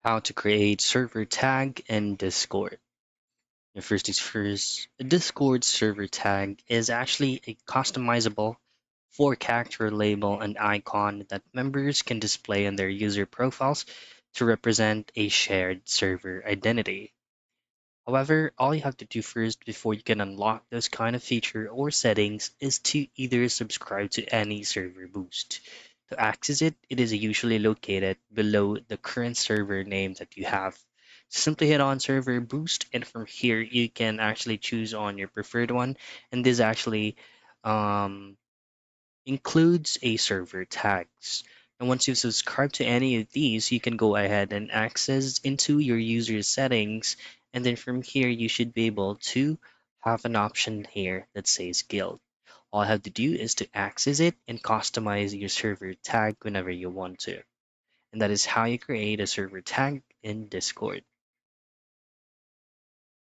How to create server tag in Discord. The first is first, a Discord server tag is actually a customizable four-character label and icon that members can display on their user profiles to represent a shared server identity. However, all you have to do first before you can unlock this kind of feature or settings is to either subscribe to any server boost. To access it, it is usually located below the current server name that you have. Simply hit on server boost, and from here you can actually choose on your preferred one. And this actually um, includes a server tags. And once you subscribe to any of these, you can go ahead and access into your user settings. And then from here, you should be able to have an option here that says guild. All I have to do is to access it and customize your server tag whenever you want to. And that is how you create a server tag in Discord.